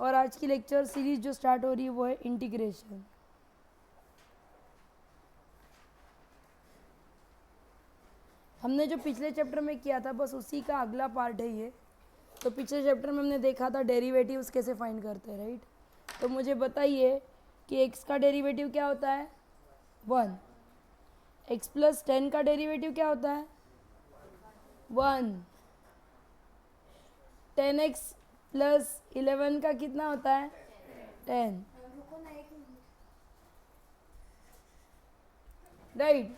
और आज की लेक्चर सीरीज जो स्टार्ट हो रही है वो है इंटीग्रेशन। हमने जो पिछले चैप्टर में किया था बस उसी का अगला पार्ट है ये। तो पिछले चैप्टर में हमने देखा था डेरिवेटिव्स कैसे फाइंड करते हैं, राइट। तो मुझे बताइए कि x का डेरिवेटिव क्या होता है 1, x प्लस 10 का डेरिवेटिव क्या होता है 1, 10x प्लस 11 का कितना होता है 10, राइट।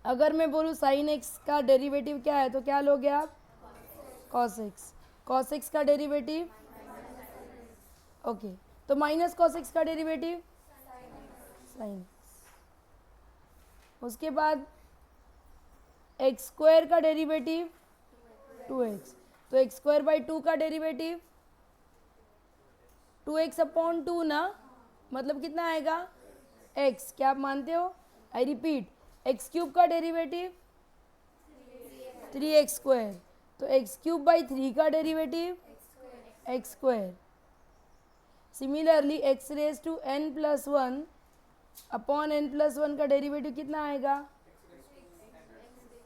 अगर मैं बोलूँ साइन एक्स का डेरिवेटिव क्या है तो क्या लोगे आप कॉस एक्स। कॉस एक्स का डेरिवेटिव ओके, तो माइनस कॉस एक्स का डेरिवेटिव साइन। उसके बाद एक्स स्क्वायर का डेरिवेटिव 2x, तो एक्स स्क्वायर बाई 2 का डेरिवेटिव 2x अपॉन 2 ना, मतलब कितना आएगा x। क्या आप मानते हो? आई रिपीट, एक्स क्यूब का डेरिवेटिव 3x स्क्वायर, तो एक्स क्यूब बाई 3 का derivative x square. Similarly x raise to n plus 1 upon n plus 1 का डेरिवेटिव कितना आएगा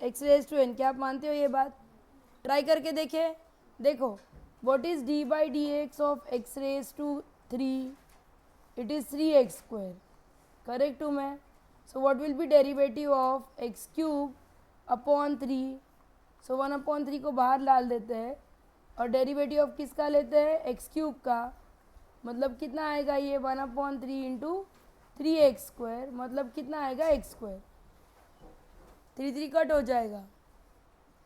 एक्स रेज टू n। क्या आप मानते हो ये बात? ट्राई करके देखें। देखो, what is d by d x of x raise to 3? It is 3x square, correct हूँ मैं? So what will be derivative of x cube upon 3? So 1/3 को बाहर डाल देते हैं और डेरिवेटिव ऑफ किसका लेते हैं एक्स क्यूब का, मतलब कितना आएगा ये 1/3 इंटू 3x स्क्वायर, मतलब कितना आएगा एक्स स्क्वायर। 3 कट हो जाएगा।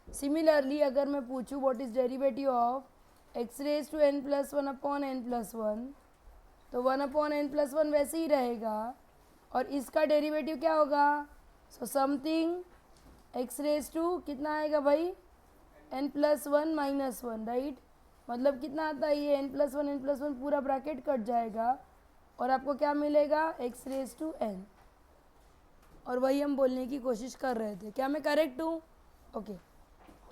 सिमिलरली अगर मैं पूछूं what is derivative of x raise to n plus 1 upon n plus 1, तो 1/n प्लस 1 वैसे ही रहेगा और इसका डेरिवेटिव क्या होगा? So something x raise to कितना आएगा भाई n प्लस 1 माइनस 1, राइट। मतलब कितना आता है ये n प्लस 1 पूरा ब्रैकेट कट जाएगा और आपको क्या मिलेगा x रेज टू n। और वही हम बोलने की कोशिश कर रहे थे। क्या मैं करेक्ट हूँ? Okay.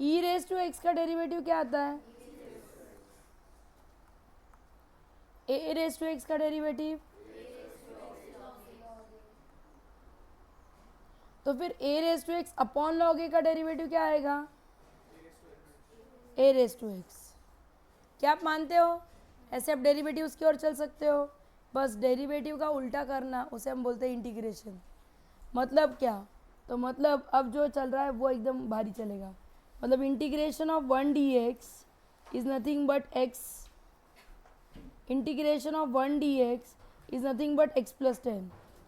e raise to x का डेरिवेटिव क्या आता है a रेज टू x का डेरिवेटिव, तो फिर a raise to x upon log a का डेरिवेटिव क्या आएगा a रेज टू एक्स। क्या आप मानते हो? ऐसे आप डेरिवेटिव्स की ओर चल सकते हो। बस डेरिवेटिव का उल्टा करना उसे हम बोलते हैं इंटीग्रेशन। मतलब क्या? तो मतलब अब जो चल रहा है वो एकदम भारी चलेगा। मतलब integration of 1 dx is nothing but x, integration of 1 dx is nothing but x plus 10।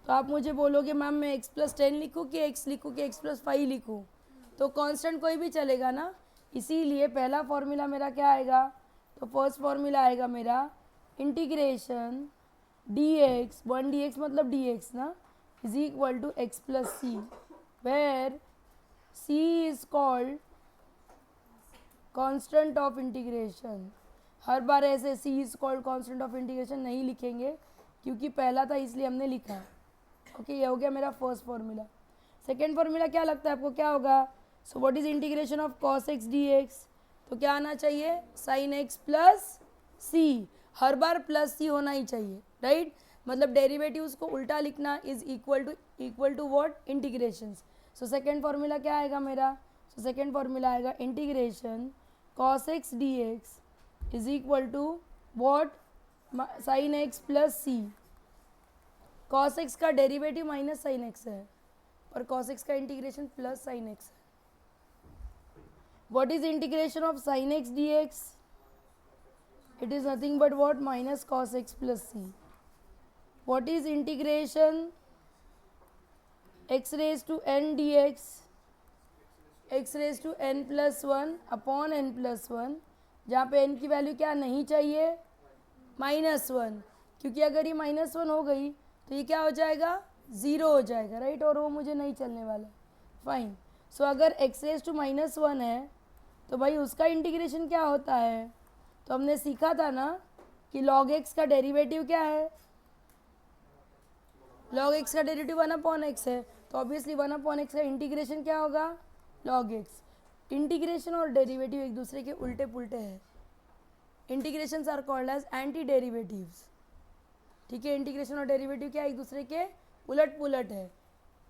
तो आप मुझे बोलोगे मैम मैं x प्लस 10 लिखूँ कि x लिखूँ कि x प्लस 5 लिखूँ, तो कांस्टेंट कोई भी चलेगा ना। इसीलिए पहला फॉर्मूला मेरा क्या आएगा? तो फर्स्ट फॉर्मूला आएगा मेरा इंटीग्रेशन dx 1 dx मतलब dx ना is equal to x plus c, where c is called constant of integration. हर बार ऐसे c is called constant of integration नहीं लिखेंगे क्योंकि पहला था इसलिए हमने लिखा। ओके, ये हो गया मेरा फर्स्ट फॉर्मूला। सेकेंड फॉर्मूला क्या लगता है आपको क्या होगा? So what is integration of cos x dx? तो क्या आना चाहिए साइन x प्लस सी। हर बार प्लस सी होना ही चाहिए, राइट। मतलब डेरिवेटिव्स को उल्टा लिखना is equal to what integrations. So second formula क्या आएगा मेरा? सो सेकेंड फॉर्मूला आएगा integration cos x dx is equal to what sine x plus C. cos x का डेरिवेटिव माइनस साइन x है और cos x का integration plus sign x है। What is integration of sin x dx? It is nothing but what? Minus cos x plus c. What is integration x raised to n dx? x raised to n plus 1 upon n plus 1, जहाँ पे n की value क्या नहीं चाहिए -1, क्योंकि अगर ये -1 हो गई तो ये क्या हो जाएगा 0 हो जाएगा, राइट। और वो मुझे नहीं चलने वाला। फाइन। सो अगर x रेज टू -1 है तो भाई उसका इंटीग्रेशन क्या होता है? तो हमने सीखा था ना कि log x का डेरिवेटिव क्या है? log x का डेरिवेटिव 1/x है, तो ऑब्वियसली 1/x का इंटीग्रेशन क्या होगा log x। इंटीग्रेशन और डेरिवेटिव एक दूसरे के उल्टे पुल्टे हैं। Integrations are called as anti derivatives. ठीक है, इंटीग्रेशन और डेरिवेटिव क्या एक दूसरे के उलट पुलट है।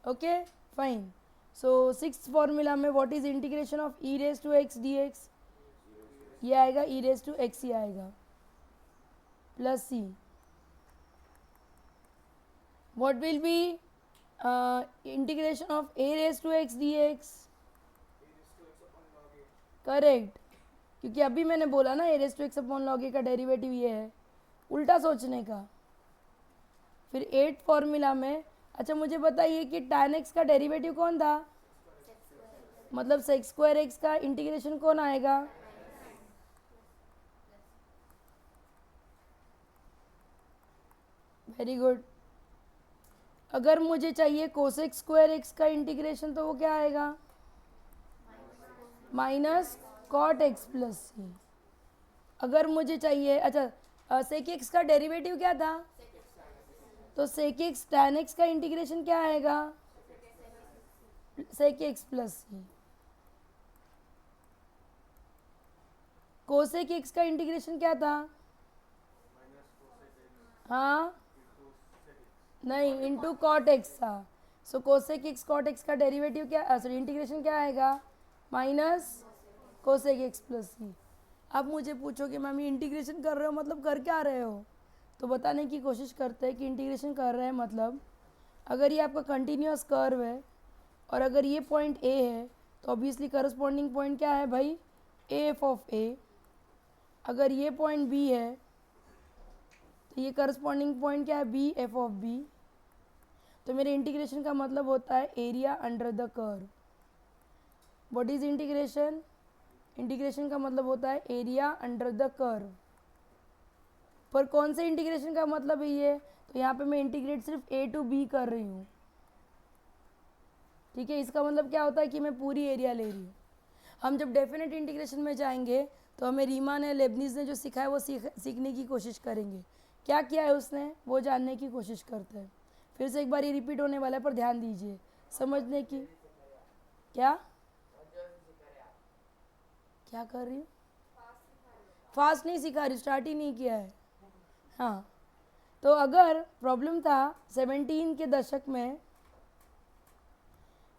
Okay fine. So six formula में what is integration of e raise to x d x, ये आएगा ई रेज टू एक्स ही आएगा plus c. What will be integration of a raise to x d x, correct, क्योंकि अभी मैंने बोला ना a raise to x upon log a का डेरिवेटिव ये है, उल्टा सोचने का। फिर एट फॉर्मूला में, अच्छा मुझे बताइए कि tan x का डेरिवेटिव कौन था, मतलब sec स्क्वायर एक्स का इंटीग्रेशन कौन आएगा, वेरी गुड। अगर मुझे चाहिए कोसेक स्क्वायर एक्स का इंटीग्रेशन तो वो क्या आएगा, माइनस कॉट एक्स प्लस सी। अगर मुझे चाहिए, अच्छा सेक एक्स का डेरिवेटिव क्या था, तो सेक एक्स टैन एक्स का इंटीग्रेशन क्या आएगा, सेक एक्स प्लस सी। कोसेक एक्स का इंटीग्रेशन क्या था, हाँ नहीं, इंटू कॉट एक्स था। सो कोसेक एक्स कॉट एक्स का डेरिवेटिव क्या, सॉरी इंटीग्रेशन क्या आएगा, माइनस कोसेक एक्स प्लस सी। अब मुझे पूछोगे मैम ये इंटीग्रेशन कर रहे हो मतलब कर क्या रहे हो, तो बताने की कोशिश करते हैं कि इंटीग्रेशन कर रहे हैं मतलब अगर ये आपका कंटिन्यूस कर्व है और अगर ये पॉइंट ए है तो ऑब्वियसली करस्पॉन्डिंग पॉइंट क्या है भाई, ए एफ ऑफ ए। अगर ये पॉइंट बी है तो ये करस्पॉन्डिंग पॉइंट क्या है, बी एफ ऑफ बी। तो मेरे इंटीग्रेशन का मतलब होता है area under the curve. What is integration, integration का मतलब होता है एरिया अंडर द कर्व। पर कौन से इंटीग्रेशन का मतलब है ये, तो यहाँ पे मैं इंटीग्रेट सिर्फ ए टू बी कर रही हूँ। ठीक है, इसका मतलब क्या होता है कि मैं पूरी एरिया ले रही हूँ। हम जब डेफिनेट इंटीग्रेशन में जाएंगे तो हमें रीमान ने लेबनीज ने जो सिखाया वो सीखने की कोशिश करेंगे। क्या किया है उसने वो जानने की कोशिश करते हैं। फिर से एक बार ये रिपीट होने वाला है पर ध्यान दीजिए समझने की। क्या क्या कर रही हूँ, फास्ट नहीं सिखा रही, स्टार्ट ही नहीं किया है। हाँ, तो अगर प्रॉब्लम था 17 के दशक में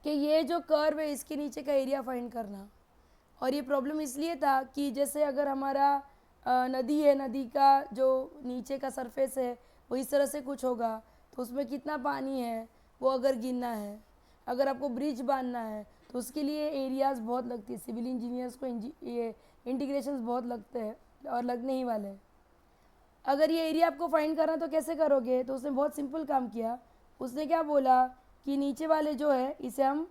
कि ये जो कर्व है इसके नीचे का एरिया फाइंड करना, और ये प्रॉब्लम इसलिए था कि जैसे अगर हमारा नदी है, नदी का जो नीचे का सरफेस है वो इस तरह से कुछ होगा तो उसमें कितना पानी है वो अगर गिनना है। अगर आपको ब्रिज बांधना है तो उसके लिए एरियाज़ बहुत लगती है, सिविल इंजीनियर्स को ये इंटीग्रेशंस बहुत लगते हैं और लगने ही वाले हैं। अगर ये एरिया आपको फाइंड करना तो कैसे करोगे, तो उसने बहुत सिंपल काम किया। उसने क्या बोला कि नीचे वाले जो है इसे हम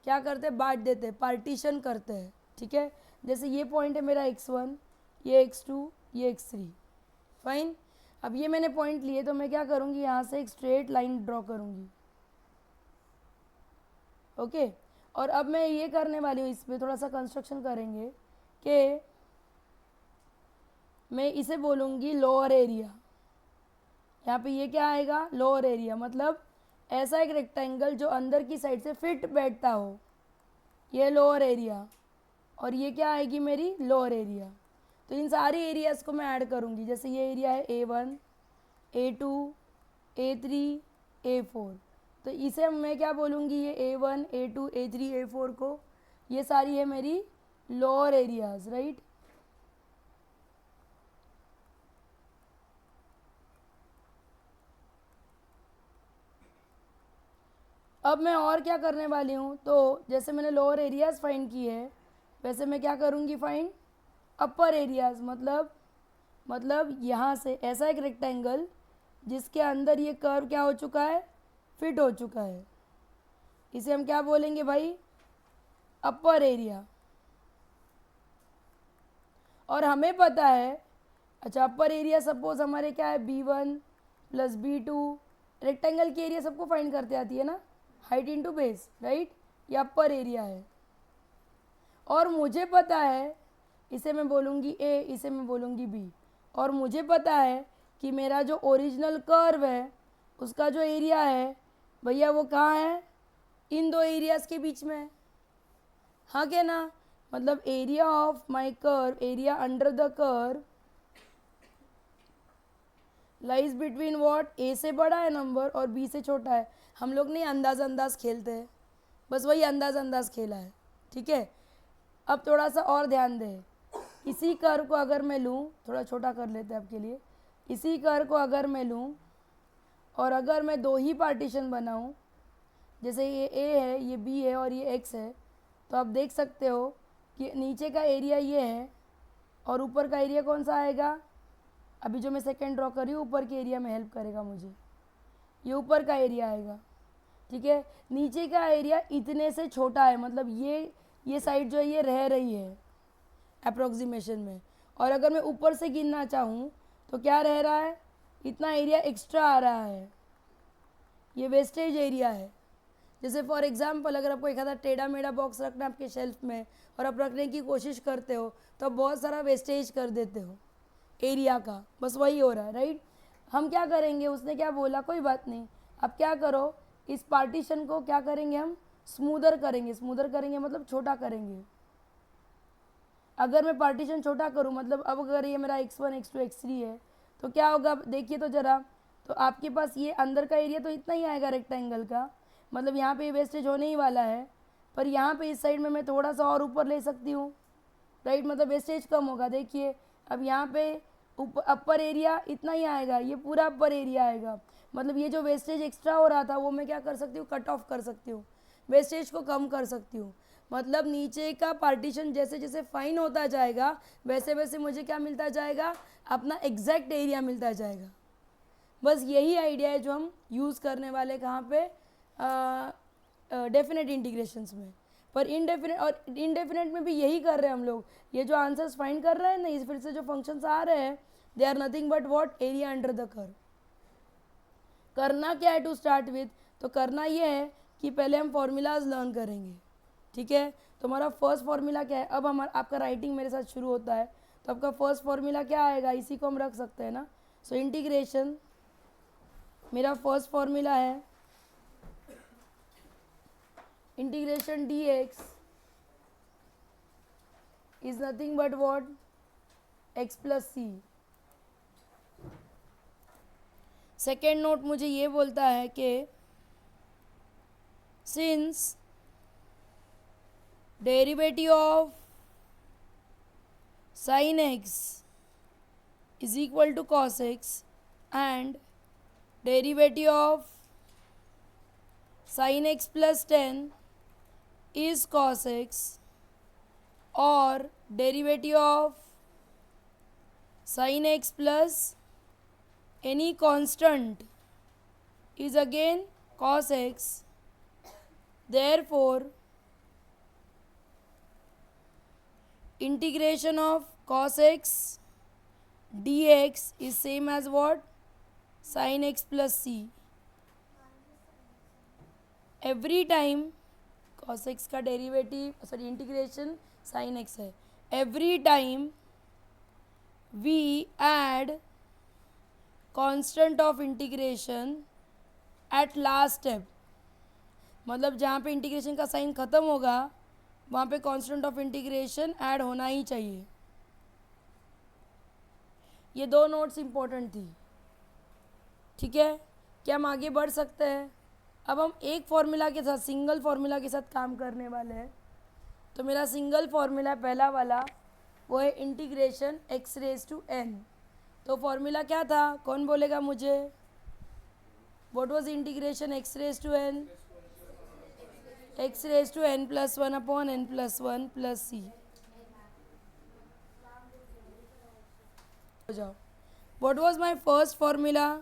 क्या करते हैं, बांट देते हैं, पार्टीशन करते हैं। ठीक है, जैसे ये पॉइंट है मेरा x1, ये x2, ये x3, फाइन। अब ये मैंने पॉइंट लिए तो मैं क्या करूँगी, यहाँ से एक स्ट्रेट लाइन ड्रॉ करूँगी। ओके, और अब मैं ये करने वाली हूँ, इस पर थोड़ा सा कंस्ट्रक्शन करेंगे कि मैं इसे बोलूँगी लोअर एरिया। यहाँ पे ये क्या आएगा, लोअर एरिया, मतलब ऐसा एक रेक्टेंगल जो अंदर की साइड से फिट बैठता हो, ये लोअर एरिया। और ये क्या आएगी मेरी लोअर एरिया। तो इन सारी एरियाज़ को मैं ऐड करूँगी। जैसे ये एरिया है A1, A2, A3, A4, तो इसे मैं क्या बोलूँगी, ये A1, A2, A3, A4 को, ये सारी है मेरी लोअर एरियाज़, राइट। अब मैं और क्या करने वाली हूँ, तो जैसे मैंने लोअर एरियाज़ फाइंड की है वैसे मैं क्या करूँगी, फाइंड अपर एरियाज़। मतलब यहाँ से ऐसा एक रेक्टेंगल जिसके अंदर ये कर्व क्या हो चुका है, फिट हो चुका है, इसे हम क्या बोलेंगे भाई, अपर एरिया। और हमें पता है, अच्छा अपर एरिया सपोज हमारे क्या है, B1 प्लस B2, रेक्टेंगल की एरिया सबको फाइंड करते आती है ना, हाइट इंटू बेस, राइट। ये अपर एरिया है। और मुझे पता है, इसे मैं बोलूँगी A, इसे मैं बोलूँगी B। और मुझे पता है कि मेरा जो ओरिजिनल कर्व है उसका जो एरिया है भैया वो कहाँ है, इन दो एरियाज़ के बीच में, हाँ क्या ना। मतलब area of my curve, area under the curve lies between what, a से बड़ा है नंबर और बी से छोटा है। हम लोग नहीं अंदाज खेलते हैं, बस वही अंदाज खेला है। ठीक है, अब थोड़ा सा और ध्यान दें। इसी कर्व को अगर मैं लूँ, थोड़ा छोटा कर लेते हैं आपके लिए, इसी कर्व को अगर मैं लूँ और अगर मैं दो ही पार्टीशन बनाऊँ, जैसे ये ए है, ये बी है और ये एक्स है, तो आप देख सकते हो कि नीचे का एरिया ये है और ऊपर का एरिया कौन सा आएगा। अभी जो मैं सेकेंड ड्रॉ कर रही हूँ ऊपर के एरिया में हेल्प करेगा मुझे, ये ऊपर का एरिया आएगा। ठीक है, नीचे का एरिया इतने से छोटा है, मतलब ये साइड जो है ये रह रही है अप्रोक्सीमेशन में। और अगर मैं ऊपर से गिनना चाहूँ तो क्या रह रहा है, इतना एरिया एक्स्ट्रा आ रहा है, ये वेस्टेज एरिया है। जैसे फॉर एग्जांपल अगर आपको एक आधा टेढ़ा मेढ़ा बॉक्स रखना है आपके शेल्फ में और आप रखने की कोशिश करते हो तो आप बहुत सारा वेस्टेज कर देते हो एरिया का, बस वही हो रहा है, राइट। हम क्या करेंगे, उसने क्या बोला, कोई बात नहीं, अब क्या करो, इस पार्टीशन को क्या करेंगे, हम स्मूदर करेंगे। स्मूदर करेंगे मतलब छोटा करेंगे। अगर मैं पार्टीशन छोटा करूं, मतलब अब अगर ये मेरा x1 x2 x3 है तो क्या होगा, देखिए तो ज़रा, तो आपके पास ये अंदर का एरिया तो इतना ही आएगा रेक्टेंगल का, मतलब यहाँ पे वेस्टेज होने ही वाला है। पर यहाँ पे इस साइड में मैं थोड़ा सा और ऊपर ले सकती हूँ, राइट, मतलब वेस्टेज कम होगा। देखिए अब यहाँ पे अपर एरिया इतना ही आएगा, ये पूरा अपर एरिया आएगा, मतलब ये जो वेस्टेज एक्स्ट्रा हो रहा था वो मैं क्या कर सकती हूँ, कट ऑफ कर सकती हूँ, वेस्टेज को कम कर सकती हूँ। मतलब नीचे का पार्टीशन जैसे जैसे फाइन होता जाएगा वैसे वैसे मुझे क्या मिलता जाएगा, अपना एग्जैक्ट एरिया मिलता जाएगा। बस यही आइडिया है जो हम यूज़ करने वाले कहाँ पे, डेफिनेट इंटीग्रेशंस में। पर इनडेफिनेट में भी यही कर रहे हैं हम लोग। ये जो आंसर्स फाइंड कर रहे हैं ना, इस फिर से जो फंक्शंस आ रहे हैं, they are nothing but what, area under the curve. करना क्या है टू स्टार्ट विथ, तो करना ये है कि पहले हम फॉर्मूलाज लर्न करेंगे। ठीक है, तो हमारा फर्स्ट फार्मूला क्या है, अब हमारा आपका राइटिंग मेरे साथ शुरू होता है, तो आपका फर्स्ट फार्मूला क्या आएगा, इसी को हम रख सकते हैं ना। सो इंटीग्रेशन, मेरा फर्स्ट फार्मूला है integration dx is nothing but what, x plus c। Second note मुझे ये बोलता है कि since derivative of sine x is equal to cos x and derivative of sine x plus 10 is cos x, और derivative of sin x plus any constant is again cos x, therefore integration of cos x dx is same as what, sin x plus c। every time cos x का derivative, sorry integration sin x है, every time we add constant of integration at last step, मतलब जहाँ पे integration का sign ख़त्म होगा वहाँ पे कांस्टेंट ऑफ इंटीग्रेशन ऐड होना ही चाहिए। ये दो नोट्स इम्पोर्टेंट थी। ठीक है, क्या हम आगे बढ़ सकते हैं। अब हम एक फार्मूला के साथ, सिंगल फार्मूला के साथ काम करने वाले हैं। तो मेरा सिंगल फार्मूला पहला वाला वो है integration x raise to n। तो फार्मूला क्या था, कौन बोलेगा मुझे, what was integration x raise to n, x raise to n plus 1 upon n plus 1 plus c। हो जाओ, what was my first formula,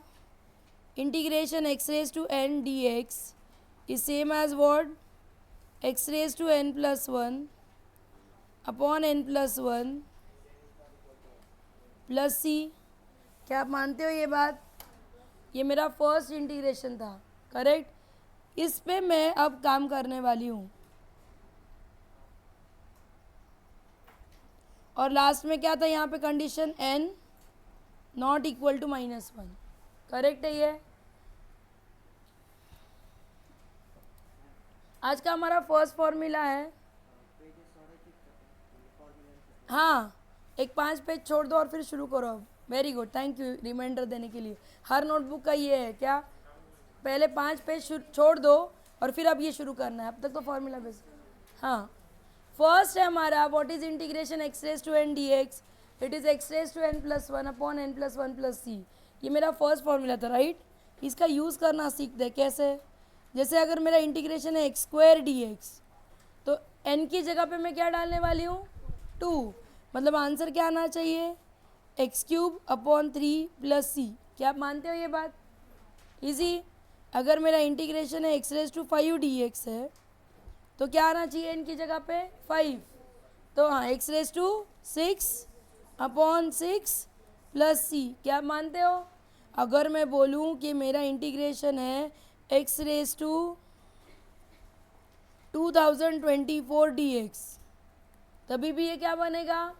integration x raised to n dx is same as what, x raised to n plus 1 upon n plus 1 plus c। क्या आप मानते हो ये बात, ये मेरा फर्स्ट इंटीग्रेशन था, करेक्ट। इस पे मैं अब काम करने वाली हूँ और लास्ट में क्या था यहाँ पे condition, n not equal to -1, correct है ये। आज का हमारा फर्स्ट फॉर्मूला है, हाँ एक 5 पेज छोड़ दो और फिर शुरू करो अब। Very good, thank you reminder देने के लिए। हर नोटबुक का ये है क्या, पहले 5 पेज छोड़ दो और फिर अब ये शुरू करना है, अब तक तो फॉर्मूला बेस। हाँ, फर्स्ट है हमारा what is integration x raise to n d x, it is x raise to n plus one upon n plus one plus c. ये मेरा फर्स्ट फॉर्मूला था, राइट। इसका यूज़ करना सीखते हैं कैसे। जैसे अगर मेरा इंटीग्रेशन है एक्स स्क्वायर डी एक्स, तो एन की जगह पे मैं क्या डालने वाली हूँ, 2, मतलब आंसर क्या आना चाहिए, x cube upon 3 plus c. क्या आप मानते हो ये बात, इजी। अगर मेरा इंटीग्रेशन है x raise to 5 d x है, तो क्या आना चाहिए इनकी जगह पे 5, तो हाँ x raise to 6 upon 6 plus c. क्या आप मानते हो। अगर मैं बोलूँ कि मेरा इंटीग्रेशन है x raise to 2024 d x, तभी भी ये क्या बनेगा,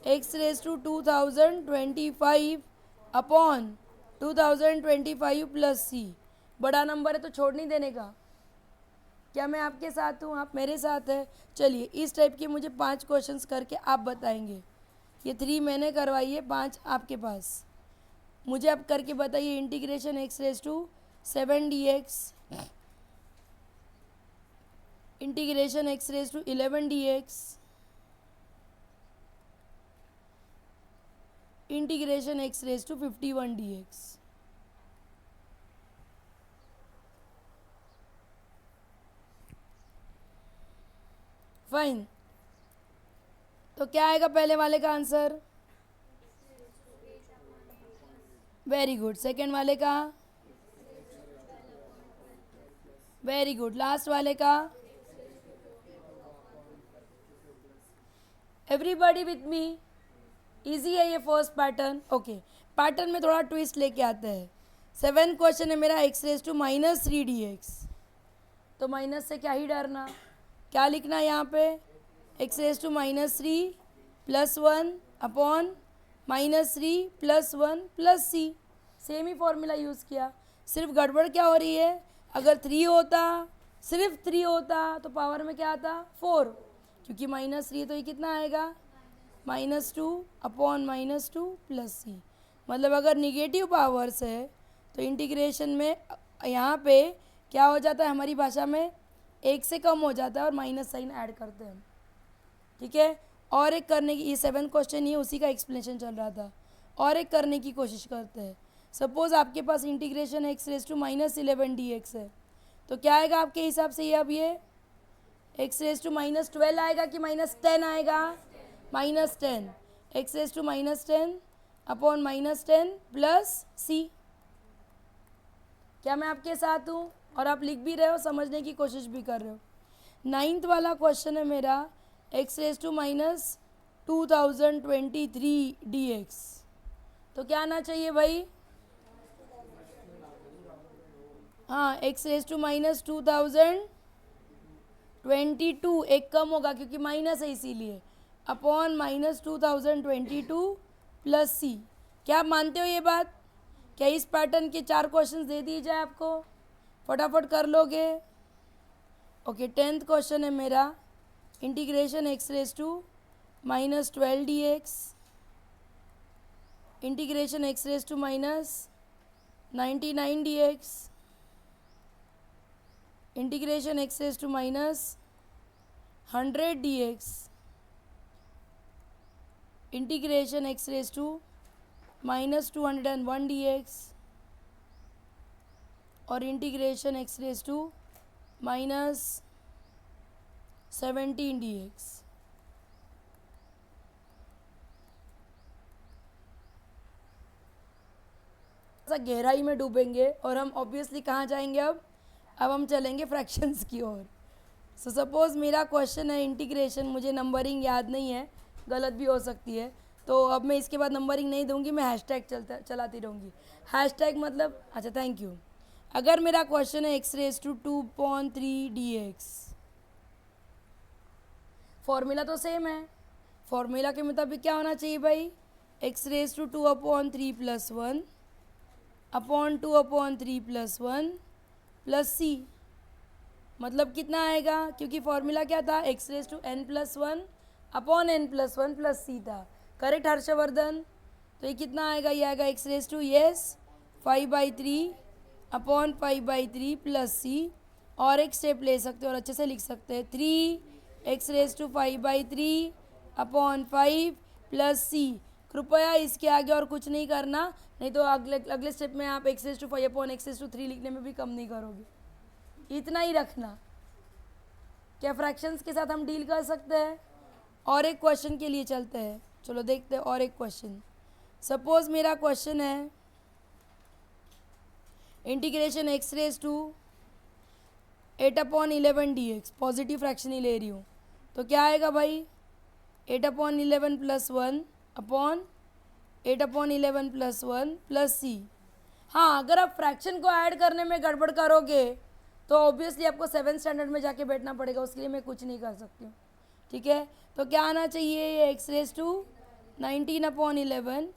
x raise to 2025 upon 2025 plus c. बड़ा नंबर है तो छोड़ नहीं देने का। क्या मैं आपके साथ हूँ, आप मेरे साथ हैं। चलिए इस टाइप के मुझे 5 क्वेश्चंस करके आप बताएंगे। ये 3 मैंने करवाई है, 5 आपके पास। मुझे आप करके बताइए integration x raise to 7 d x, integration x raise to 11 d x, integration x raise to 51 d x. Fine, तो क्या आएगा पहले वाले का आंसर, वेरी गुड। सेकेंड वाले का, वेरी गुड। लास्ट वाले का, एवरीबॉडी विथ मी, इजी है ये फर्स्ट पैटर्न। ओके, पैटर्न में थोड़ा ट्विस्ट लेके आते हैं। 7 क्वेश्चन है मेरा x raise to -3 d x, तो माइनस से क्या ही डरना, क्या लिखना है यहाँ पे, x raise to -3 plus 1 upon -3 plus 1 plus c. Same ही फॉर्मूला यूज़ किया, सिर्फ गड़बड़ क्या हो रही है, अगर 3 होता, सिर्फ 3 होता तो पावर में क्या आता 4, क्योंकि -3 तो ये कितना आएगा -2 अपॉन -2 प्लस सी। मतलब अगर निगेटिव पावर्स है तो इंटीग्रेशन में यहाँ पे क्या हो जाता है, हमारी भाषा में 1 से कम हो जाता है और माइनस साइन ऐड करते हैं, ठीक है। और एक करने की, ये 7 क्वेश्चन ही उसी का एक्सप्लेनेशन चल रहा था। और एक करने की कोशिश करते हैं। सपोज आपके पास integration x raise to -11 d x है, तो क्या आएगा आपके हिसाब से, ये अब ये एक्स रेज टू -12 आएगा कि -10 आएगा, -10, x raise to -10 upon -10 plus c. क्या मैं आपके साथ हूँ और आप लिख भी रहे हो, समझने की कोशिश भी कर रहे हो। 9th वाला क्वेश्चन है मेरा x raise to -2023 d x, तो क्या आना चाहिए भाई, हाँ एक्स रेज टू -2022, एक कम होगा क्योंकि माइनस है इसीलिए, अपॉन -2022 प्लस सी। क्या आप मानते हो ये बात, क्या इस पैटर्न के 4 क्वेश्चन दे दिए जाए आपको, फटाफट कर लोगे। ओके, 10th क्वेश्चन है मेरा integration x raise to -12 d x, integration x raise to -99 d x, integration x raise to -100 d x, integration x raise to -201 d x, और integration x raise to -17 d x. गहराई में डूबेंगे और हम obviously कहाँ जाएंगे, अब हम चलेंगे फ्रैक्शंस की ओर। सो सपोज़ मेरा क्वेश्चन है इंटीग्रेशन, मुझे नंबरिंग याद नहीं है, गलत भी हो सकती है, तो अब मैं इसके बाद नंबरिंग नहीं दूंगी, मैं हैशटैग चलाती रहूँगी। हैशटैग मतलब, अच्छा थैंक यू। अगर मेरा क्वेश्चन है x raise to 2/3 d x, formula तो सेम है, फॉर्मूला के मुताबिक क्या होना चाहिए भाई, x raise to 2/3 plus 1 upon 2/3 plus 1 plus c. मतलब कितना आएगा, क्योंकि फॉर्मूला क्या था, x raise to n+1 upon n+1 plus c था, करेक्ट हर्षवर्धन। तो तो ये कितना आएगा, ये आएगा x raise to yes 5/3 upon 5/3 plus c, और एक स्टेप ले सकते हो और अच्छे से लिख सकते हैं 3x⁵ अपॉन 5 प्लस सी। कृपया इसके आगे और कुछ नहीं करना, नहीं तो अगले स्टेप में आप x⁵ अपॉन x⁵ लिखने में भी कम नहीं करोगे। इतना ही रखना। क्या फ्रैक्शंस के साथ हम डील कर सकते हैं? और एक क्वेश्चन के लिए चलते हैं, चलो देखते हैं और एक क्वेश्चन। सपोज मेरा क्वेश्चन है integration x⁵8/11 dx, positive fraction ही ले रही हूँ, तो क्या आएगा भाई 8/11 plus 1 upon 8/11 plus 1 plus c. हाँ, अगर आप फ्रैक्शन को ऐड करने में गड़बड़ करोगे तो ऑब्वियसली आपको 7th स्टैंडर्ड में जाके बैठना पड़ेगा, उसके लिए मैं कुछ नहीं कर सकती हूँ। ठीक है, तो क्या आना चाहिए, ये x⁻19/11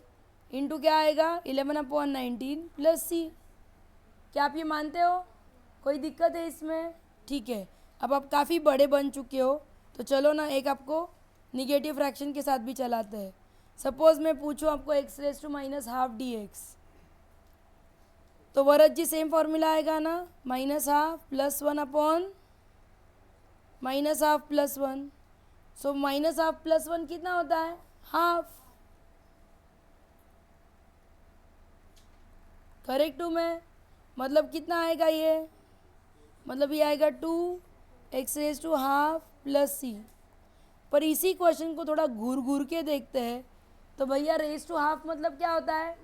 इंटू क्या आएगा 11/19 प्लस सी। क्या आप ये मानते हो? कोई दिक्कत है इसमें? ठीक है, अब आप काफ़ी बड़े बन चुके हो, तो चलो ना एक आपको निगेटिव फ्रैक्शन के साथ भी चलाते हैं। सपोज मैं पूछूं आपको x⁻½ dx, तो वरद जी सेम फॉर्मूला आएगा ना, -½ प्लस 1 अपॉन -½ प्लस 1। सो -½ प्लस 1 कितना होता है, हाफ। करेक्ट हूँ मैं? मतलब कितना आएगा ये, मतलब ये आएगा 2x⁻² प्लस सी। पर इसी क्वेश्चन को थोड़ा घूर घूर के देखते हैं, तो भैया ½ मतलब क्या होता है,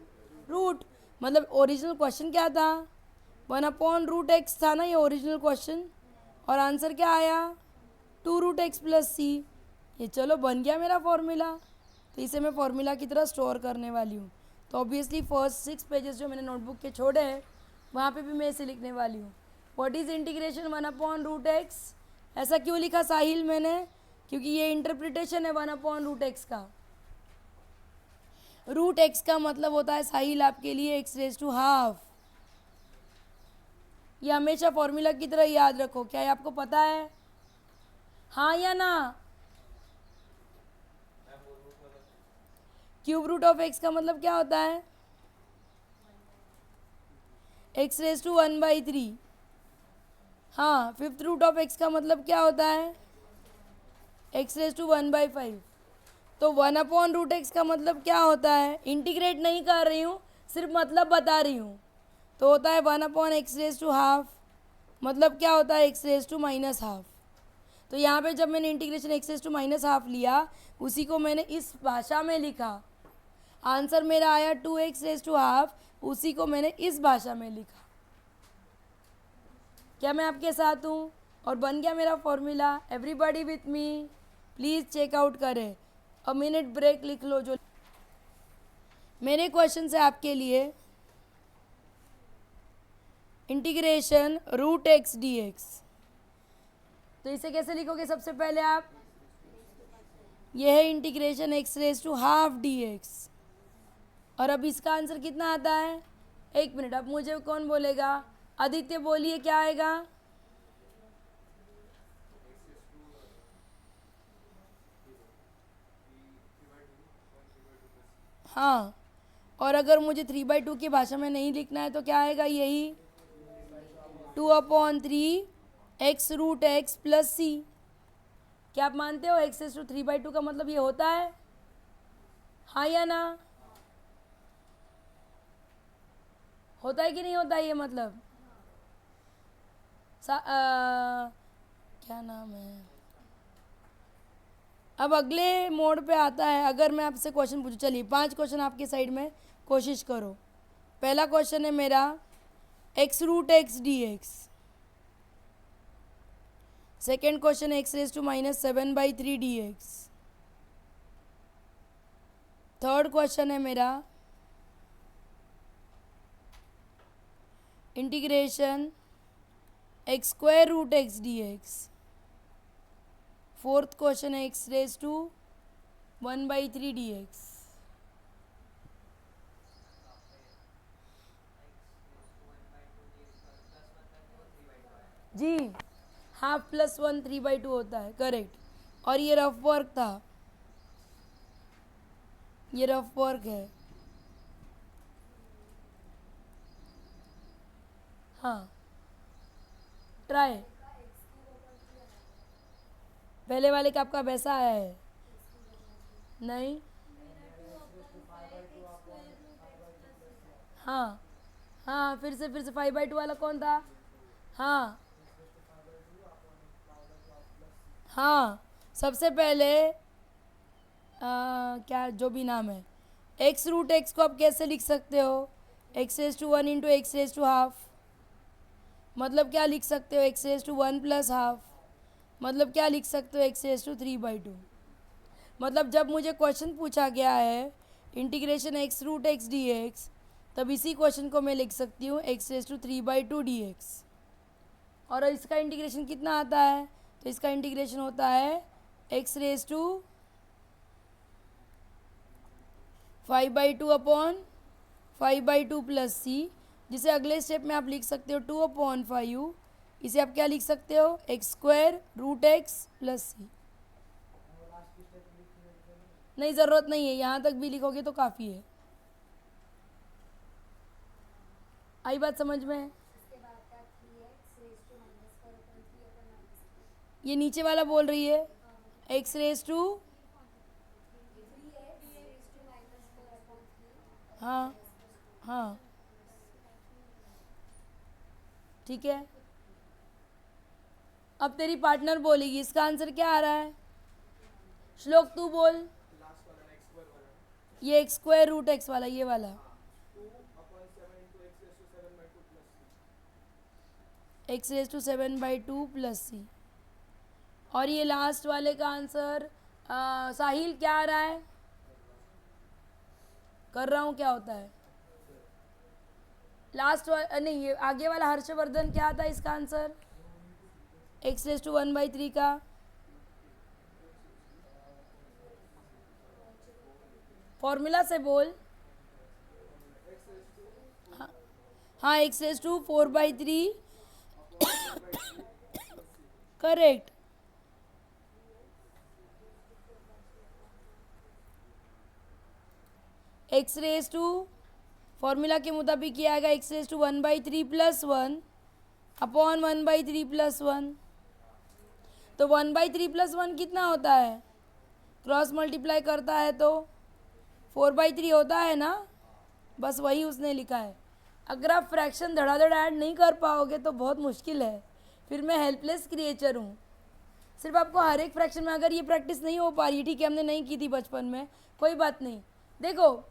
रूट। मतलब ओरिजिनल क्वेश्चन क्या था, 1/√x था ना ये ओरिजिनल क्वेश्चन, और आंसर क्या आया 2√x प्लस सी। ये चलो बन गया मेरा फॉर्मूला, तो इसे मैं फॉर्मूला की तरह स्टोर करने वाली हूँ। तो ऑब्वियसली फर्स्ट 6 पेजेस जो मैंने नोटबुक के छोड़े हैं वहाँ पे भी मैं इसे लिखने वाली हूँ। व्हाट इज़ इंटीग्रेशन 1/√x, ऐसा क्यों लिखा साहिल मैंने, क्योंकि ये इंटरप्रिटेशन है 1/√x का। √x का मतलब होता है साहिल आपके लिए x⁻²। ये हमेशा फॉर्मूला की तरह याद रखो। क्या ये आपको पता है, हाँ या ना? क्यूब रूट ऑफ x का मतलब क्या होता है, x⁻⁴। हाँ, फिफ्थ रूट ऑफ x का मतलब क्या होता है, x⁻⁵। तो 1/√x का मतलब क्या होता है, इंटीग्रेट नहीं कर रही हूँ, सिर्फ मतलब बता रही हूँ। तो होता है 1/x⁻², मतलब क्या होता है x⁻⁻²। तो यहाँ पे जब मैंने इंटीग्रेशन x⁻⁻² लिया, उसी को मैंने इस भाषा में लिखा, आंसर मेरा आया 2x⁻², उसी को मैंने इस भाषा में लिखा। क्या मैं आपके साथ हूँ? और बन गया मेरा formula. Everybody with me, please check out करें। अ मिनट ब्रेक लिख लो जो मेरे क्वेश्चन है आपके लिए। इंटीग्रेशन √x dx, तो इसे कैसे लिखोगे, सबसे पहले आप, यह है इंटीग्रेशन x⁻½ dx, और अब इसका आंसर कितना आता है, 1 मिनट, अब मुझे कौन बोलेगा, आदित्य बोलिए क्या आएगा, हाँ। और अगर मुझे 3/2 की भाषा में नहीं लिखना है तो क्या आएगा, यही 2/3 x√x प्लस सी। क्या आप मानते हो x⁻³ का मतलब ये होता है, हाँ या ना? होता है कि नहीं होता है ये मतलब? क्या नाम है, अब अगले मोड पे आता है। अगर मैं आपसे क्वेश्चन पूछूं, चलिए 5 क्वेश्चन आपके साइड में कोशिश करो। पहला क्वेश्चन है मेरा x√x dx, सेकेंड क्वेश्चन है x⁻⁷/3 dx, थर्ड क्वेश्चन है मेरा integration x²√x dx, fourth question है x⁻⁴ dx। जी, ½ + 1 3/2 होता है, करेक्ट। और ये रफ वर्क था, ये रफ वर्क है। हाँ ट्राई, पहले वाले का आपका वैसा आया है नहीं। हाँ हाँ, फिर से 5/2 वाला कौन था? हाँ हाँ, सबसे पहले क्या जो भी नाम है, एक्स रूट एक्स को आप कैसे लिख सकते हो? x⁻1 इंटू x⁻½ मतलब क्या लिख सकते हो? x⁻1 प्लस हाफ मतलब क्या लिख सकते हो? x⁻3/2। मतलब जब मुझे क्वेश्चन पूछा गया है integration x root x d x, तब इसी क्वेश्चन को मैं लिख सकती हूँ x⁻3/2 dx। और इसका इंटीग्रेशन कितना आता है? तो इसका इंटीग्रेशन होता है x⁻5/2 अपॉन 5/2 प्लस सी, जिसे अगले स्टेप में आप लिख सकते हो 2/5। इसे आप क्या लिख सकते हो? x² रूट एक्स प्लस सी। नहीं, ज़रूरत नहीं है, यहाँ तक भी लिखोगे तो काफ़ी है। आई बात समझ में? ये नीचे वाला बोल रही है x⁻, हाँ हाँ ठीक है। अब तेरी पार्टनर बोलेगी, इसका आंसर क्या आ रहा है? श्लोक तू बोल। ये x² रूट एक्स वाला, ये वाला x⁻7/2 प्लस सी। और ये लास्ट वाले का आंसर साहिल क्या आ रहा है? कर रहा हूँ, क्या होता है लास्ट नहीं, ये आगे वाला हर्षवर्धन क्या आता है इसका आंसर? x⁻1/3 का फॉर्मूला से बोल। हाँ हाँ, x⁻4/3 करेक्ट। x⁻, फॉर्मूला के मुताबिक ये आएगा x⁻1/3 प्लस 1 अपॉन 1/3 प्लस 1। तो 1/3 प्लस 1 कितना होता है? क्रॉस मल्टीप्लाई करता है तो 4/3 होता है ना, बस वही उसने लिखा है। अगर आप फ्रैक्शन धड़ाधड़ ऐड नहीं कर पाओगे तो बहुत मुश्किल है, फिर मैं हेल्पलेस क्रिएचर हूँ। सिर्फ आपको हर एक फ्रैक्शन में अगर ये प्रैक्टिस नहीं हो पा रही, ठीक है हमने नहीं की थी बचपन में, कोई बात नहीं। देखो,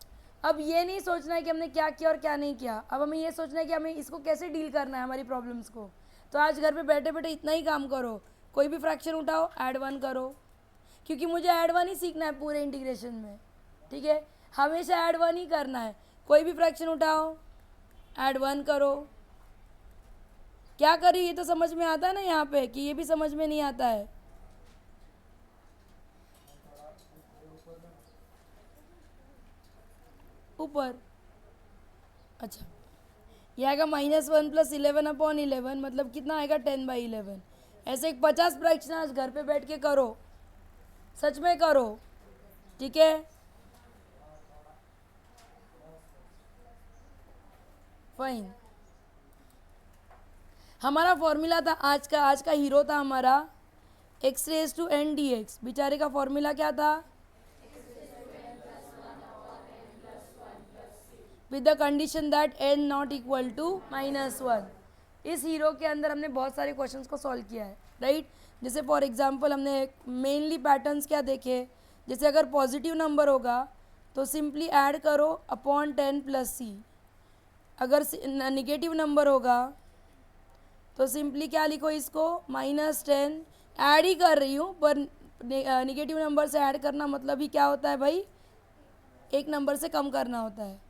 अब ये नहीं सोचना है कि हमने क्या किया और क्या नहीं किया, अब हमें ये सोचना है कि हमें इसको कैसे डील करना है, हमारी प्रॉब्लम्स को। तो आज घर पे बैठे बैठे इतना ही काम करो, कोई भी फ्रैक्शन उठाओ ऐड 1 करो, क्योंकि मुझे ऐड 1 ही सीखना है पूरे इंटीग्रेशन में, ठीक है? हमेशा ऐड 1 ही करना है। कोई भी फ्रैक्शन उठाओ ऐड 1 करो। क्या करी ये तो समझ में आता है ना यहाँ पे, कि ये भी समझ में नहीं आता है? ऊपर अच्छा, ये आएगा -1 प्लस 11/11 मतलब कितना आएगा? 10/11। ऐसे एक 50 फ्रैक्शन आज घर पे बैठ के करो, सच में करो, ठीक है? फाइन। हमारा फॉर्मूला था आज का हीरो था हमारा x⁻n dx। बेचारे का फॉर्मूला क्या था? With the condition that n not equal to -1। इस हीरो के अंदर हमने बहुत सारे क्वेश्चंस को सॉल्व किया है, राइट? जैसे फॉर एग्जांपल हमने मेनली पैटर्न्स क्या देखे, जैसे अगर पॉजिटिव नंबर होगा तो सिंपली ऐड करो अपॉन 10 प्लस सी। अगर नेगेटिव नंबर होगा तो सिंपली क्या लिखो इसको? -10। ऐड ही कर रही हूँ, पर नेगेटिव नंबर से ऐड करना मतलब ही क्या होता है भाई? एक नंबर से कम करना होता है।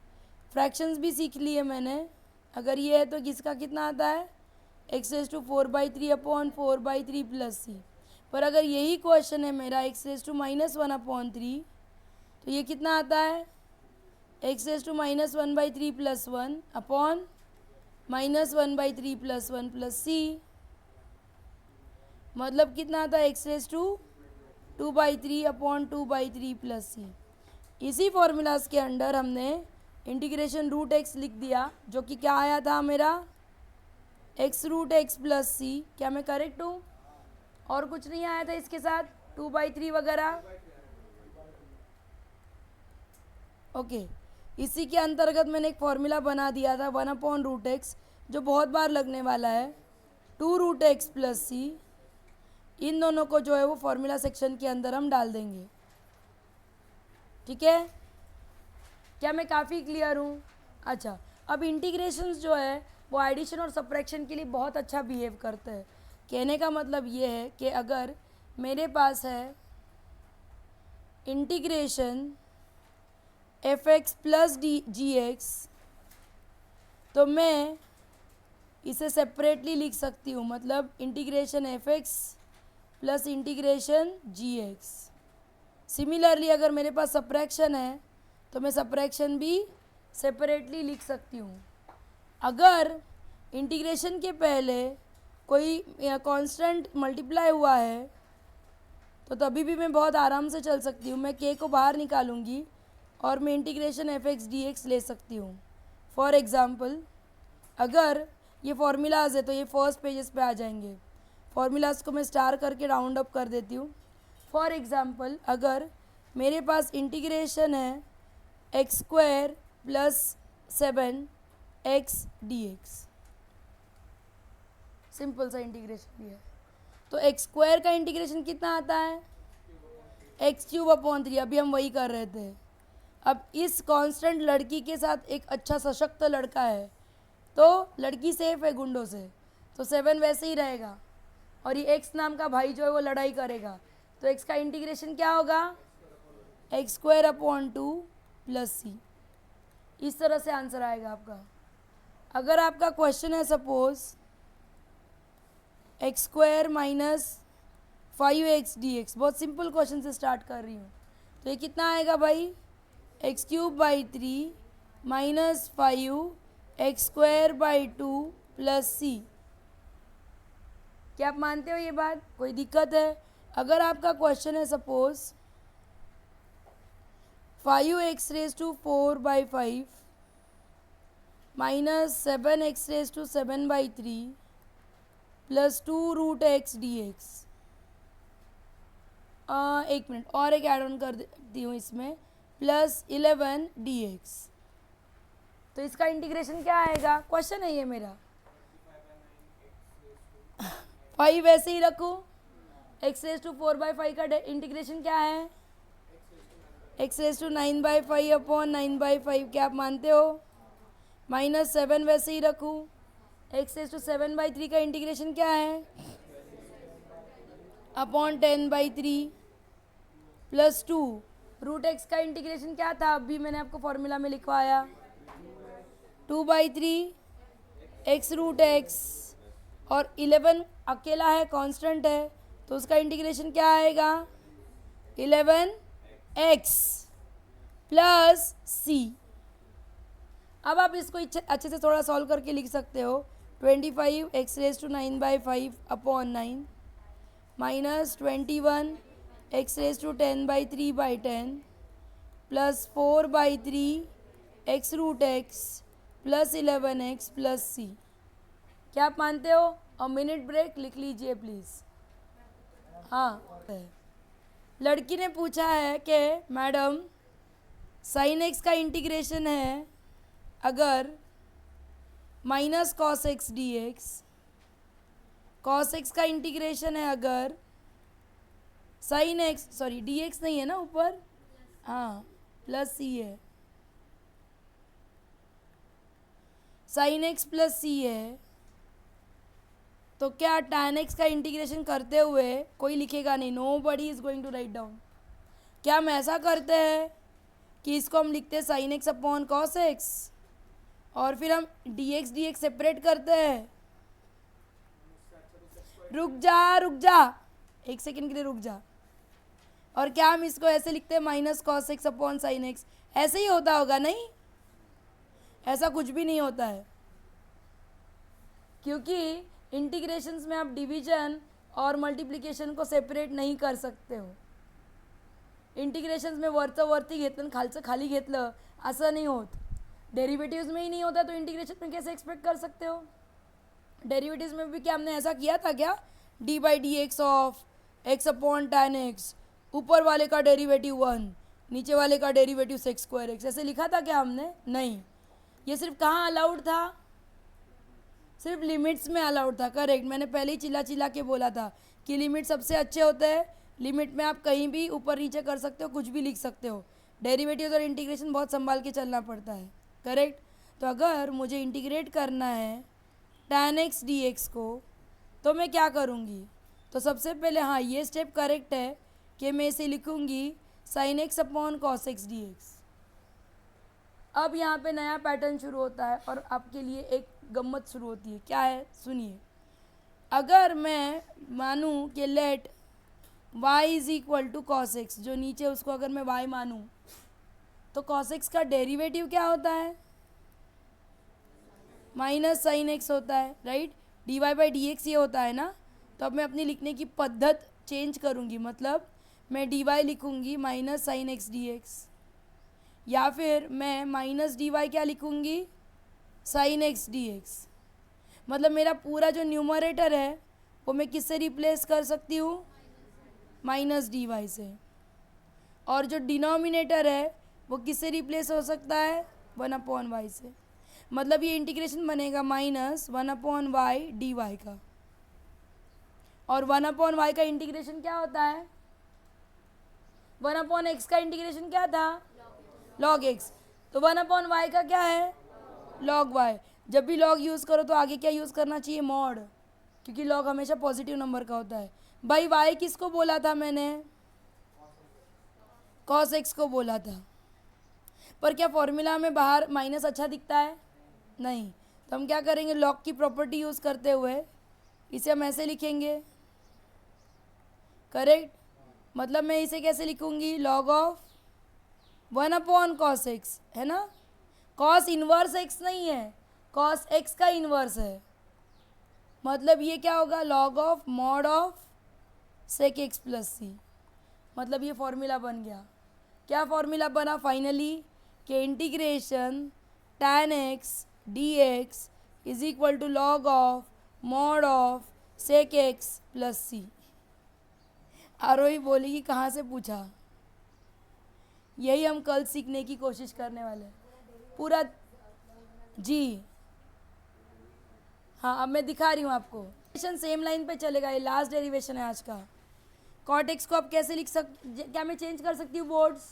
फ्रैक्शंस भी सीख लिए मैंने। अगर ये है तो किसका कितना आता है? x⁻4/3 अपॉन 4/3 प्लस सी। पर अगर यही क्वेश्चन है मेरा x⁻1/3, तो ये कितना आता है? x⁻1/3 plus 1 upon -1/3 plus 1 plus c. मतलब कितना आता है? x⁻2/3 अपॉन 2/3 प्लस सी। इसी फॉर्मूलाज के अंडर हमने इंटीग्रेशन रूट एक्स लिख दिया, जो कि क्या आया था मेरा? X root x plus c. क्या मैं करेक्ट हूँ? और कुछ नहीं आया था इसके साथ 2/3 वगैरह। ओके, इसी के अंतर्गत मैंने एक फॉर्मूला बना दिया था 1/√x, जो बहुत बार लगने वाला है, 2√x प्लस सी। इन दोनों को जो है वो फॉर्मूला सेक्शन के अंदर हम डाल देंगे। ठीक है, क्या मैं काफ़ी क्लियर हूँ? अच्छा, अब इंटीग्रेशंस जो है वो एडिशन और सब्ट्रैक्शन के लिए बहुत अच्छा बिहेव करते हैं। कहने का मतलब ये है कि अगर मेरे पास है integration f x plus d g x, तो मैं इसे सेपरेटली लिख सकती हूँ, मतलब integration f x plus integration g x. Similarly अगर मेरे पास सब्ट्रैक्शन है तो मैं सब्ट्रैक्शन भी सेपरेटली लिख सकती हूँ। अगर इंटीग्रेशन के पहले कोई कांस्टेंट मल्टीप्लाई हुआ है तो तभी भी मैं बहुत आराम से चल सकती हूँ। मैं के को बाहर निकालूंगी और मैं integration f x d x ले सकती हूँ। फॉर एग्ज़ाम्पल, अगर ये फॉर्मूलाज है तो ये फर्स्ट पेजेस पे आ जाएंगे। फॉर्मूलाज को मैं स्टार करके राउंड अप कर देती हूँ। फॉर एग्ज़ाम्पल, अगर मेरे पास इंटीग्रेशन है x square plus 7x dx, simple सा इंटीग्रेशन भी है, तो एक्स स्क्वायर का इंटीग्रेशन कितना आता है? x³ / 3। अभी हम वही कर रहे थे। अब इस कांस्टेंट लड़की के साथ एक अच्छा सशक्त लड़का है, तो लड़की सेफ है गुंडों से, तो 7 वैसे ही रहेगा, और ये x नाम का भाई जो है वो लड़ाई करेगा, तो x का इंटीग्रेशन क्या होगा? x² / 2 प्लस सी। इस तरह से आंसर आएगा आपका। अगर आपका क्वेश्चन है सपोज x² - 5x dx, बहुत सिंपल क्वेश्चन से स्टार्ट कर रही हूँ, तो ये कितना आएगा भाई? x³ / 3 - 5x² / 2 plus c. क्या आप मानते हो ये बात? कोई दिक्कत है? अगर आपका क्वेश्चन है suppose 5x⁴/5 - 7x⁷ plus 2√x dx, एक मिनट और एक ऐड ऑन कर देती हूँ इसमें, प्लस 11 dx, तो इसका इंटीग्रेशन क्या आएगा? क्वेश्चन है ये मेरा। 5 वैसे ही रखूँ, x⁴/5 का इंटीग्रेशन क्या है? x⁹ क्या आप मानते हो? -7 वैसे ही रखूँ, x⁷ का इंटीग्रेशन क्या है? /10/3 प्लस 2 √x का इंटीग्रेशन क्या था? अभी मैंने आपको फॉर्मूला में लिखवाया 2/3 x√x, और 11 अकेला है, कांस्टेंट है, तो उसका इंटीग्रेशन क्या आएगा? 11x प्लस सी। अब आप इसको अच्छे से थोड़ा सॉल्व करके लिख सकते हो। 25x⁹ / 9 - 21x⁻10/3/10 plus 4/3 x√x plus 11x plus c. क्या आप मानते हो? और मिनट ब्रेक लिख लीजिए प्लीज़। हाँ, लड़की ने पूछा है कि मैडम साइन एक्स का इंटीग्रेशन है अगर -cos x dx, cos x का इंटीग्रेशन है अगर साइन एक्स, सॉरी dx नहीं है ना ऊपर, हाँ प्लस सी है, साइन एक्स प्लस सी है, तो क्या tan x का इंटीग्रेशन करते हुए कोई लिखेगा नहीं, nobody is going to write down। क्या हम ऐसा करते हैं कि इसको हम लिखते हैं sin x / cos x, और फिर हम dx सेपरेट करते हैं? रुक जा, एक सेकंड के लिए रुक जा। और क्या हम इसको ऐसे लिखते हैं -cos x / sin x? ऐसे ही होता होगा, नहीं? ऐसा कुछ भी नहीं होता है, क्योंकि इंटीग्रेशंस में आप डिवीजन और मल्टीप्लिकेशन को सेपरेट नाही कर सकते हो। इंटीग्रेशन्स में वरचं वरती घेतलं खालचं खाली घेतलं असं नाही होत। डेरिवेटिव्स में ही नहीं होता तो इंटीग्रेशन में कैसे एक्सपेक्ट कर सकते हो? डेरिवेटिव्स में भी क्या हमने ऐसा किया था क्या, D by d x of x upon tan x, ऊपर वाले का डेरिवेटिव 1, नीचे वाले का डेरिवेटिव सेक्स स्क्वायर एक्स, ऐसे लिखा था क्या हमने? नहीं, ये सिर्फ कहाँ अलाउड था? सिर्फ लिमिट्स में अलाउड था। करेक्ट, मैंने पहले ही चिल्ला चिल्ला के बोला था कि लिमिट सबसे अच्छे होते हैं। लिमिट में आप कहीं भी ऊपर नीचे कर सकते हो, कुछ भी लिख सकते हो। डेरिवेटिव्स और इंटीग्रेशन बहुत संभाल के चलना पड़ता है। करेक्ट, तो अगर मुझे इंटीग्रेट करना है tan x dx को, तो मैं क्या करूँगी? तो सबसे पहले हाँ, ये स्टेप करेक्ट है कि मैं इसे लिखूँगी sin x upon cos x dx। अब यहाँ पे नया पैटर्न शुरू होता है और आपके लिए एक गम्मत शुरू होती है। क्या है, सुनिए। अगर मैं मानूँ कि let y is equal to cos x, जो नीचे उसको अगर मैं y मानूँ, तो कॉस एक्स का डेरिवेटिव क्या होता है? माइनस साइन एक्स होता है, right. D y by d x ये होता है ना। तो अब मैं अपनी लिखने की पद्धत चेंज करूँगी, मतलब मैं डी वाई लिखूँगी minus sine x d x, या फिर मैं माइनस डी वाई क्या लिखूँगी, साइन एक्स डी एक्स। मतलब मेरा पूरा जो न्यूमरेटर है वो मैं किससे रिप्लेस कर सकती हूँ? माइनस डी वाई से। और जो डिनोमिनेटर है वो किससे रिप्लेस हो सकता है? 1/y से। मतलब ये इंटीग्रेशन बनेगा माइनस 1/y डी वाई का। और 1/y का इंटीग्रेशन क्या होता है? 1/x का इंटीग्रेशन क्या था? log x। तो 1/y का क्या है? log y। जब भी log यूज़ करो तो आगे क्या यूज़ करना चाहिए? मॉड, क्योंकि log हमेशा पॉजिटिव नंबर का होता है। भाई y किसको बोला था मैंने? cos x को बोला था। पर क्या फॉर्मूला में बाहर माइनस अच्छा दिखता है? नहीं। तो हम क्या करेंगे, log की प्रॉपर्टी यूज़ करते हुए इसे हम ऐसे लिखेंगे। करेक्ट, मतलब मैं इसे कैसे लिखूँगी? log ऑफ 1/cos x, है ना। cos इन्वर्स x नहीं है, cos x का इन्वर्स है। मतलब ये क्या होगा? log of mod of sec x plus c. मतलब ये फॉर्मूला बन गया। क्या फॉर्मूला बना फाइनली? कि integration tan x dx is equal to log of mod of sec x plus c. Arohi बोलेगी कहाँ से पूछा? यही हम कल सीखने की कोशिश करने वाले हैं पूरा। जी हाँ, अब मैं दिखा रही हूँ आपको। सेम लाइन पे चलेगा, ये लास्ट डेरिवेशन है आज का। कॉट एक्स को आप कैसे लिख क्या मैं चेंज कर सकती हूँ बोर्ड्स?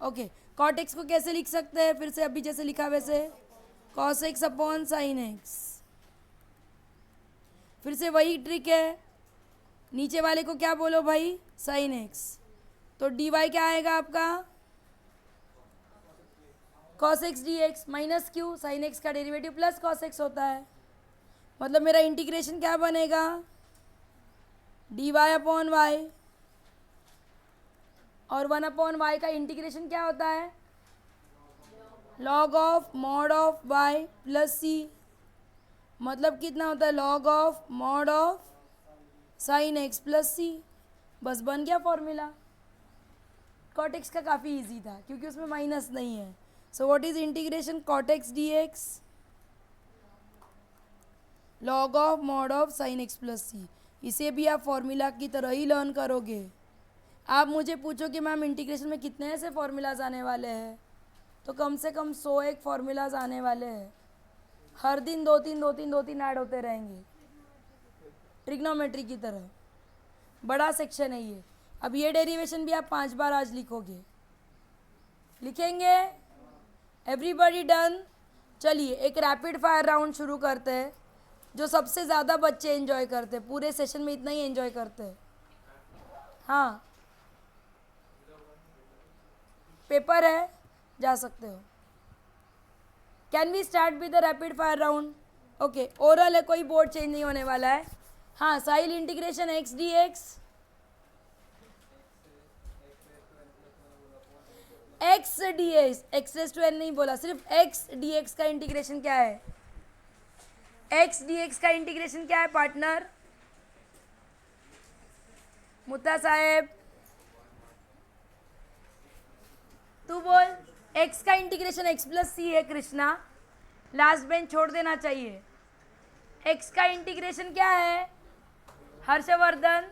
ओके, कॉट एक्स को कैसे लिख सकते हैं? फिर से अभी जैसे लिखा वैसे, cos x upon sine x. फिर से वही ट्रिक है, नीचे वाले को क्या बोलो भाई? Sine x. तो डी वाई क्या आएगा आपका? Cos x d x minus q, sine x का डेरिवेटिव प्लस कॉस एक्स होता है। मतलब मेरा इंटीग्रेशन क्या बनेगा? D y upon y. और 1/y का इंटीग्रेशन क्या होता है? log of mod of y plus c. मतलब कितना होता है? log of mod of sine x plus c. बस बन गया फॉर्मूला। कॉट एक्स का काफ़ी इजी था क्योंकि उसमें माइनस नहीं है। So what is integration cot x d x? log of mod of sine x plus c. इसे भी आप फॉर्मूला की तरह ही लर्न करोगे। आप मुझे पूछो कि मैम इंटीग्रेशन में कितने ऐसे फॉर्मूलाज आने वाले हैं, तो कम से कम 101 फॉर्मूलाज आने वाले हैं। हर दिन 2-3 ऐड होते रहेंगे, ट्रिग्नोमेट्री की तरह। बड़ा सेक्शन है ये। अब ये डेरिवेशन भी आप 5 बार आज लिखोगे, लिखेंगे। Everybody done? चलिए एक रैपिड फायर राउंड शुरू करते हैं, जो सबसे ज़्यादा बच्चे एंजॉय करते हैं। पूरे सेशन में इतना ही एंजॉय करते हैं। हाँ, पेपर है, जा सकते हो। Can we start with the rapid fire round? Okay, oral है, कोई बोर्ड चेंज नहीं होने वाला है। हाँ, Sahil integration x d x, x d x, x raise to n नहीं बोला, सिर्फ एक्स डी एक्स का इंटीग्रेशन क्या है? एक्स डी एक्स का इंटीग्रेशन क्या है पार्टनर? मुत्ता साहेब तू बोल। एक्स का इंटीग्रेशन एक्स प्लस सी है कृष्णा, लास्ट बेंच छोड़ देना चाहिए। एक्स का इंटीग्रेशन क्या है हर्षवर्धन?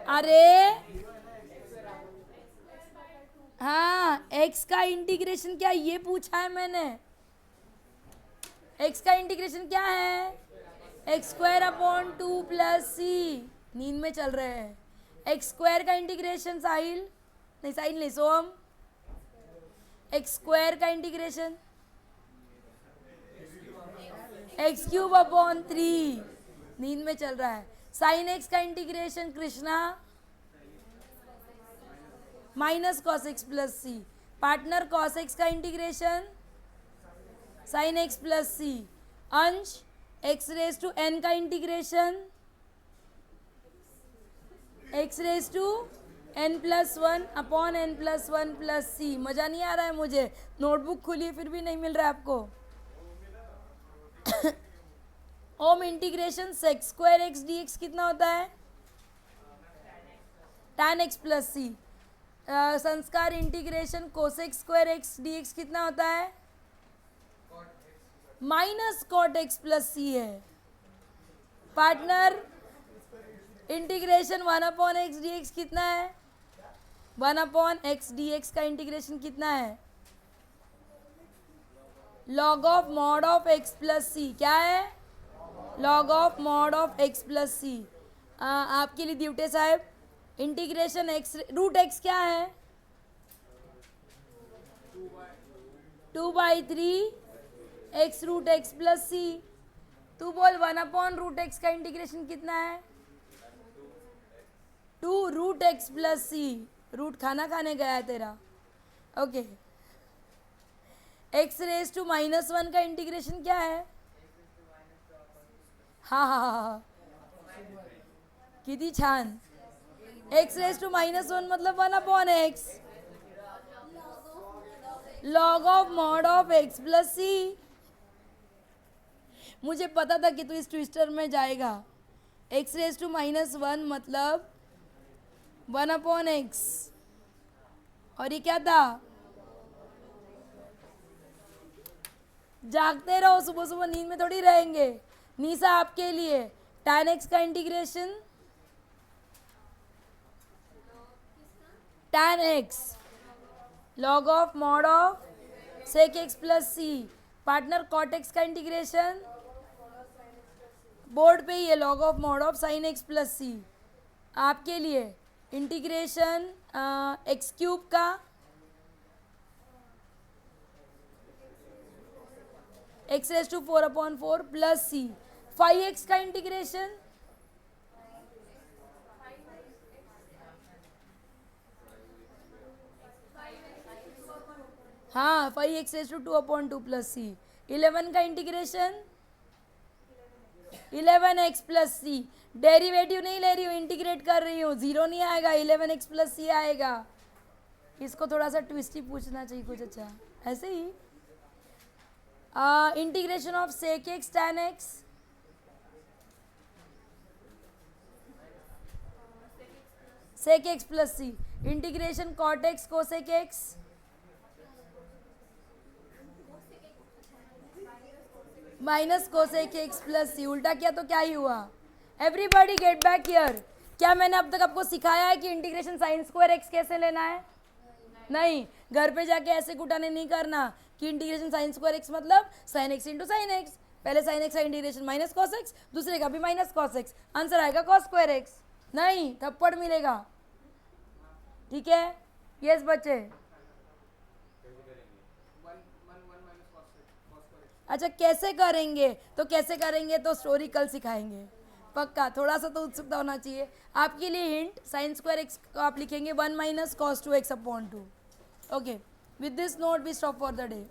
अरे हाँ, एक्स का इंटीग्रेशन क्या, ये पूछा है मैंने। एक्स का इंटीग्रेशन क्या है? X square upon 2 plus c. नींद में चल रहे हैं। एक्स स्क्वायर का इंटीग्रेशन साहिल नहीं सोहम, एक्स स्क्वायर का इंटीग्रेशन एक्स क्यूब अपॉन 3। नींद में चल रहा है। साइन एक्स का integration Krishna minus cos x plus c. Partner cos x का integration sine x plus c. Ansh x raise to n का integration x raise to n plus 1 upon n plus 1 plus सी। मज़ा नहीं आ रहा है मुझे, नोटबुक खुली फिर भी नहीं मिल रहा है आपको। Om integration sec square x d x कितना होता है? tan x plus c. Sanskar integration cosec square x d x कितना होता है? Minus cot x plus c है। Partner integration 1 upon x d x कितना है? 1 अपॉन एक्स डी एक्स का इंटीग्रेशन कितना है? Log of mod of x plus c. क्या है? Log of mod of x plus c. आपके लिए ड्यूटे साहब, इंटीग्रेशन एक्स रूट एक्स क्या है? 2/3 एक्स रूट एक्स प्लस सी। तू बोल 1 अपॉन रूट एक्स का इंटीग्रेशन कितना है? 2 रूट एक्स प्लस सी। रूट खाना खाने गया है तेरा। ओके। एक्स रेज टू -1 का इंटीग्रेशन क्या है? हाँ, किती छान। एक्स रेज टू -1 मतलब 1 upon x log of mod of x plus c. मुझे पता था कि तू इस ट्विस्टर में जाएगा। एक्स रेज टू -1 मतलब 1 अपॉन एक्स, और ये क्या था? जागते रहो, सुबह सुबह नींद में थोड़ी रहेंगे। निशा आपके लिए tan एक्स का integration tan x log of mod of sec x plus c. Partner cot x का इंटीग्रेशन बोर्ड पे ही है, log of mod of sine x plus c. आपके लिए इंटीग्रेशन एक्स क्यूब का x raise to 4 upon 4 plus c. 5x का integration हाँ 5x raise to 2 upon 2 plus c. 11 का इंटीग्रेशन 11x प्लस सी। डेरिवेटिव नहीं ले रही हूँ, इंटीग्रेट कर रही हूँ। 0 नहीं आएगा, 11x प्लस सी आएगा। इसको थोड़ा सा ट्विस्टी पूछना चाहिए कुछ अच्छा ऐसे ही। Integration of sec x tan x sec x plus c. Integration cot x cosec x minus cosec x plus c. उल्टा किया तो क्या ही हुआ? Everybody get back here. क्या मैंने अब तक आपको सिखाया है कि इंटीग्रेशन साइन स्क्वायर एक्स कैसे लेना है? नहीं, घर पे जाके ऐसे घुटाने नहीं करना कि इंटीग्रेशन साइन स्क्वायर एक्स मतलब sine x into sine x. पहले साइन एक्स का इंटीग्रेशन माइनस कॉस एक्स, दूसरे का भी माइनस कॉस एक्स, आंसर आएगा कॉस स्क्वायर एक्स। नहीं, थप्पड़ मिलेगा। ठीक है? यस बच्चे। अच्छा कैसे करेंगे? तो कैसे करेंगे तो स्टोरी कल सिखाएंगे पक्का। थोड़ा सा तो उत्सुकता होना चाहिए। आपके लिए हिंट, साइन स्क्वायर एक्स को आप लिखेंगे 1 minus cos 2x upon 2। Okay, with this note we stop for the day.